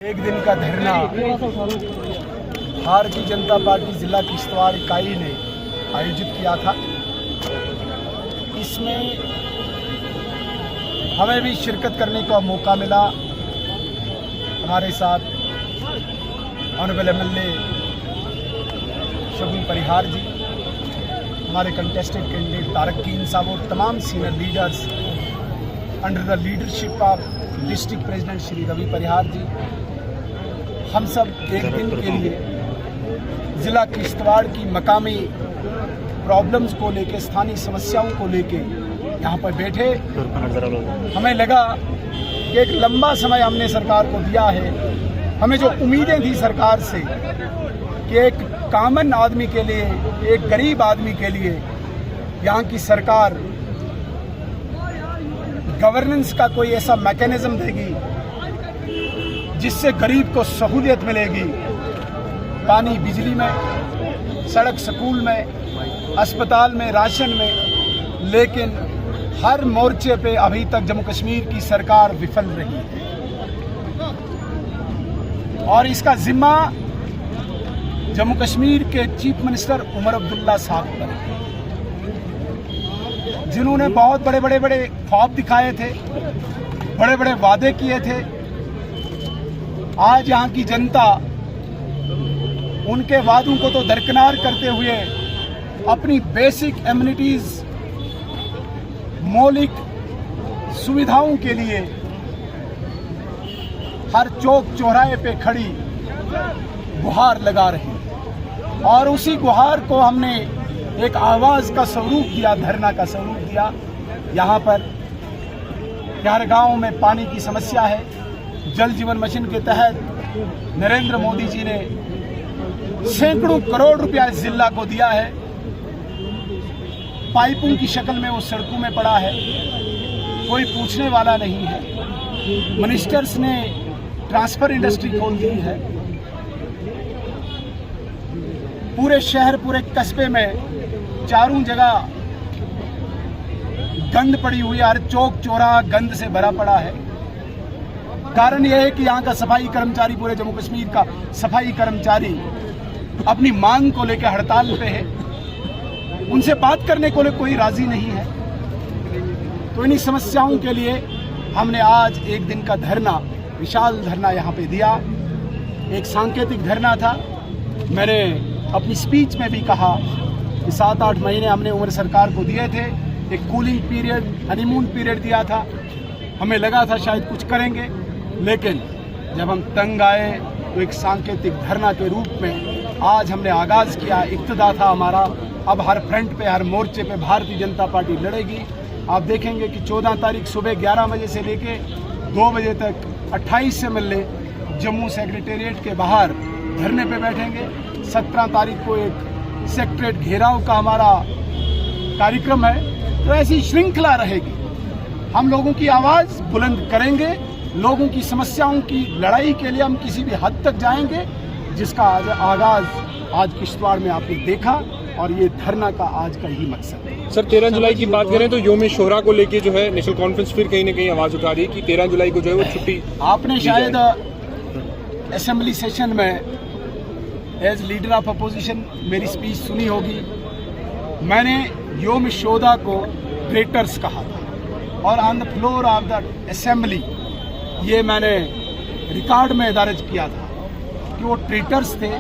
एक दिन का धरना भारतीय जनता पार्टी जिला किश्तवाड़ इकाई ने आयोजित किया था। इसमें हमें भी शिरकत करने का मौका मिला। हमारे साथ ऑनरेबल एमएलए शगुन परिहार जी, हमारे कंटेस्टेड कैंडिडेट तारकीन साहब और तमाम senior leaders under the leadership of district president Shri Ravi Parihar ji, हम सब एक दिन के लिए ज़िला किश्तवाड़ की मकामी प्रॉब्लम्स को लेके, स्थानीय समस्याओं को लेके यहाँ पर बैठे। हमें लगा कि एक लंबा समय हमने सरकार को दिया है। हमें जो उम्मीदें थी सरकार से कि एक कॉमन आदमी के लिए, एक गरीब आदमी के लिए यहाँ की सरकार गवर्नेंस का कोई ऐसा मैकेनिज्म देगी जिससे गरीब को सहूलियत मिलेगी, पानी बिजली में, सड़क स्कूल में, अस्पताल में, राशन में। लेकिन हर मोर्चे पे अभी तक जम्मू कश्मीर की सरकार विफल रही है और इसका जिम्मा जम्मू कश्मीर के चीफ मिनिस्टर उमर अब्दुल्ला साहब पर है, जिन्होंने बहुत बड़े ख्वाब दिखाए थे, बड़े बड़े वादे किए थे। आज यहाँ की जनता उनके वादों को तो दरकिनार करते हुए अपनी बेसिक एमिनिटीज, मौलिक सुविधाओं के लिए हर चौक चौराहे पे खड़ी गुहार लगा रही और उसी गुहार को हमने एक आवाज़ का स्वरूप दिया, धरना का स्वरूप दिया। यहाँ पर हर गांव में पानी की समस्या है। जल जीवन मिशन के तहत नरेंद्र मोदी जी ने सैकड़ों करोड़ रुपया इस जिला को दिया है। पाइपों की शक्ल में वो सड़कों में पड़ा है, कोई पूछने वाला नहीं है। मिनिस्टर्स ने ट्रांसफर इंडस्ट्री खोल दी है। पूरे शहर, पूरे कस्बे में चारों जगह गंद पड़ी हुई है, हर चौक चौराहा गंद से भरा पड़ा है। कारण यह है कि यहाँ का सफाई कर्मचारी, पूरे जम्मू कश्मीर का सफाई कर्मचारी अपनी मांग को लेकर हड़ताल पे है। उनसे बात करने को कोई राजी नहीं है। तो इन्हीं समस्याओं के लिए हमने आज एक दिन का धरना, विशाल धरना यहाँ पे दिया। एक सांकेतिक धरना था। मैंने अपनी स्पीच में भी कहा कि 7-8 महीने हमने उम्र सरकार को दिए थे, एक कूलिंग पीरियड, हनीमून पीरियड दिया था। हमें लगा था शायद कुछ करेंगे, लेकिन जब हम तंग आए तो एक सांकेतिक धरना के रूप में आज हमने आगाज़ किया। इक्तदा था हमारा। अब हर फ्रंट पे, हर मोर्चे पे भारतीय जनता पार्टी लड़ेगी। आप देखेंगे कि 14 तारीख सुबह 11 बजे से लेके 2 बजे तक 28 से मिलने जम्मू सेक्रेटेरिएट के बाहर धरने पे बैठेंगे। 17 तारीख को एक सेक्रेटरीट घेराव का हमारा कार्यक्रम है। तो ऐसी श्रृंखला रहेगी। हम लोगों की आवाज़ बुलंद करेंगे, लोगों की समस्याओं की लड़ाई के लिए हम किसी भी हद तक जाएंगे, जिसका आगाज़ आज किश्तवाड़ में आपने देखा और ये धरना का आज का ही मकसद है। सर, 13 जुलाई की बात करें तो योम शोरा को लेके जो है नेशनल कॉन्फ्रेंस फिर कहीं ना कहीं आवाज़ उठा रही है कि 13 जुलाई को जो है वो छुट्टी। आपने शायद असेंबली सेशन में एज लीडर ऑफ अपोजिशन मेरी स्पीच सुनी होगी। मैंने योम शोरा को ट्रेटर्स कहा था और on the floor of the assembly ये मैंने रिकॉर्ड में दर्ज किया था कि वो ट्रेटर्स थे।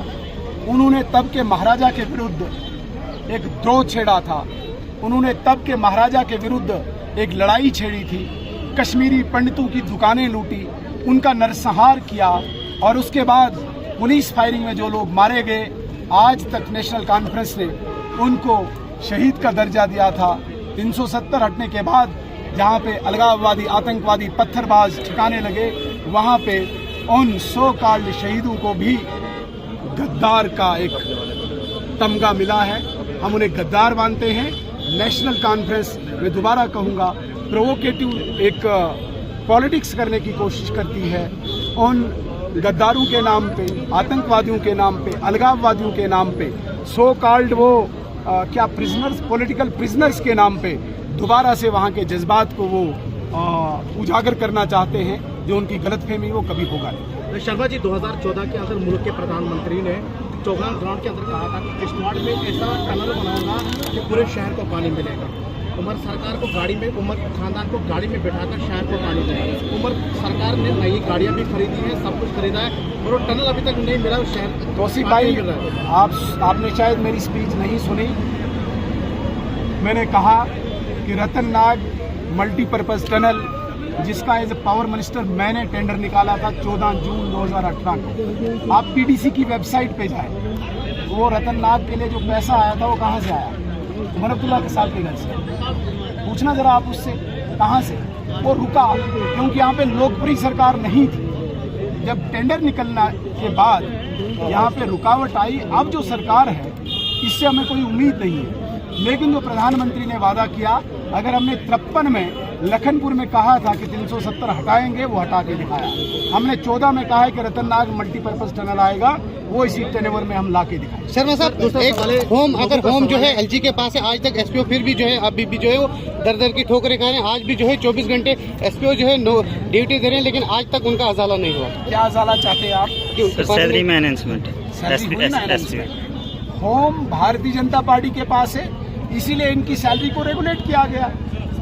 उन्होंने तब के महाराजा के विरुद्ध एक द्रोह छेड़ा था। उन्होंने तब के महाराजा के विरुद्ध एक लड़ाई छेड़ी थी। कश्मीरी पंडितों की दुकानें लूटी, उनका नरसंहार किया और उसके बाद पुलिस फायरिंग में जो लोग मारे गए, आज तक नेशनल कॉन्फ्रेंस ने उनको शहीद का दर्जा दिया था। 370 हटने के बाद जहाँ पे अलगाववादी, आतंकवादी, पत्थरबाज ठिकाने लगे, वहाँ पे उन सो कॉल्ड शहीदों को भी गद्दार का एक तमगा मिला है। हम उन्हें गद्दार मानते हैं। नेशनल कॉन्फ्रेंस में दोबारा कहूँगा, प्रोवोकेटिव एक पॉलिटिक्स करने की कोशिश करती है। उन गद्दारों के नाम पे, आतंकवादियों के नाम पे, अलगाववादियों के नाम पे, सो कॉल्ड वो क्या प्रिजनर्स, पॉलिटिकल प्रिजनर्स के नाम पे दोबारा से वहाँ के जज्बात को वो उजागर करना चाहते हैं। जो उनकी गलतफहमी वो कभी होगा नहीं। शर्मा जी 2014 के अंदर मुल्क के प्रधानमंत्री ने चौगान ग्राउंड के अंदर कहा था कि किश्तवाड़ में ऐसा टनल बनाऊंगा कि पूरे शहर को पानी मिलेगा। उमर सरकार को गाड़ी में, उमर खानदान को गाड़ी में बिठाकर शहर को पानी देगा। उमर सरकार ने नई गाड़ियां भी खरीदी हैं, सब कुछ खरीदा है, और वो टनल अभी तक नहीं मिला। शहर तौसीफ भाई, आपने शायद मेरी स्पीच नहीं सुनी। मैंने कहा कि रतननाग मल्टीपर्पज़ टनल, जिसका एज ए पावर मिनिस्टर मैंने टेंडर निकाला था 14 जून 2018 को। आप पीडीसी की वेबसाइट पे जाए, वो रतननाग के लिए जो पैसा आया था वो कहाँ से आया? उमर अब्दुल्ला के साथ के घर से पूछना जरा आप उससे, कहाँ से वो रुका? क्योंकि यहाँ पे लोकप्रिय सरकार नहीं थी। जब टेंडर निकलना के बाद यहाँ पे रुकावट आई। अब जो सरकार है इससे हमें कोई उम्मीद नहीं है, लेकिन जो प्रधानमंत्री ने वादा किया, अगर हमने 53 में लखनपुर में कहा था कि 370 हटाएंगे, वो हटा के दिखाया। हमने 14 में कहा है कि रतननाग मल्टीपर्पज टनल आएगा, वो इसी टेनेवर में हम ला के दिखाए। शर्मा साहब, एक होम, अगर होम जो है एलजी के पास है, आज तक एसपीओ फिर भी जो है अभी भी जो है वो दर दर की ठोकरें खा रहे हैं। आज भी जो है 24 घंटे एसपीओ जो है ड्यूटी दे रहे हैं, लेकिन आज तक उनका अजाला नहीं हुआ। क्या अजाला चाहते हैं आप? Salary management. Home Bharatiya Janata party के पास है, इसीलिए इनकी सैलरी को रेगुलेट किया गया।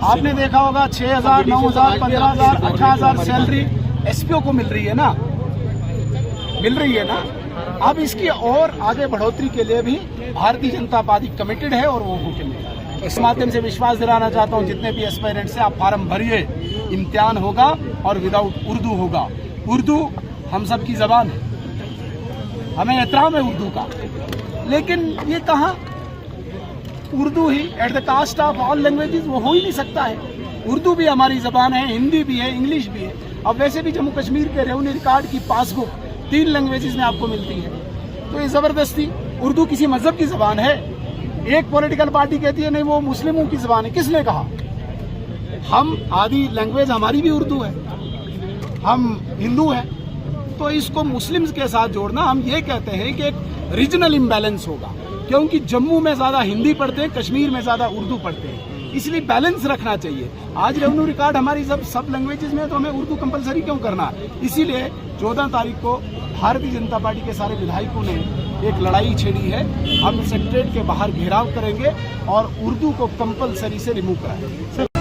आपने देखा होगा 6,000, 9,000, 15,000, 18,000 सैलरी एसपीओ को मिल रही है ना, अब इसकी और आगे बढ़ोतरी के लिए भी भारतीय जनता पार्टी कमिटेड है और वो होगी। इस माध्यम से विश्वास दिलाना चाहता हूँ जितने भी एस्पायरेंट्स हैं, आप फार्म भरिए, इम्तिहान होगा और विदाउट उर्दू होगा। उर्दू हम सब की जबान है, हमें एहतराम है उर्दू का, लेकिन ये कहाँ उर्दू ही at the cost of all languages, वो हो ही नहीं सकता है। उर्दू भी हमारी जबान है, हिंदी भी है, इंग्लिश भी है। अब वैसे भी जम्मू कश्मीर के रेवेन्यू रिकॉर्ड की पासबुक 3 लैंग्वेजेस में आपको मिलती है, तो ये जबरदस्ती उर्दू किसी मजहब की जबान है? एक पॉलिटिकल पार्टी कहती है नहीं वो मुस्लिमों की जबान है। किसने कहा? हम आदि लैंग्वेज हमारी भी उर्दू है, हम हिंदू हैं, तो इसको मुस्लिम्स के साथ जोड़ना, हम ये कहते हैं कि एक रीजनल इम्बैलेंस होगा, क्योंकि जम्मू में ज्यादा हिंदी पढ़ते हैं, कश्मीर में ज्यादा उर्दू पढ़ते हैं, इसलिए बैलेंस रखना चाहिए। आज रेवेन्यू रिकॉर्ड हमारी सब लैंग्वेजेस में है, तो हमें उर्दू कंपलसरी क्यों करना? इसीलिए 14 तारीख को भारतीय जनता पार्टी के सारे विधायकों ने एक लड़ाई छेड़ी है। हम सेक्रेटरीट के बाहर घेराव करेंगे और उर्दू को कंपलसरी से रिमूव कराएंगे।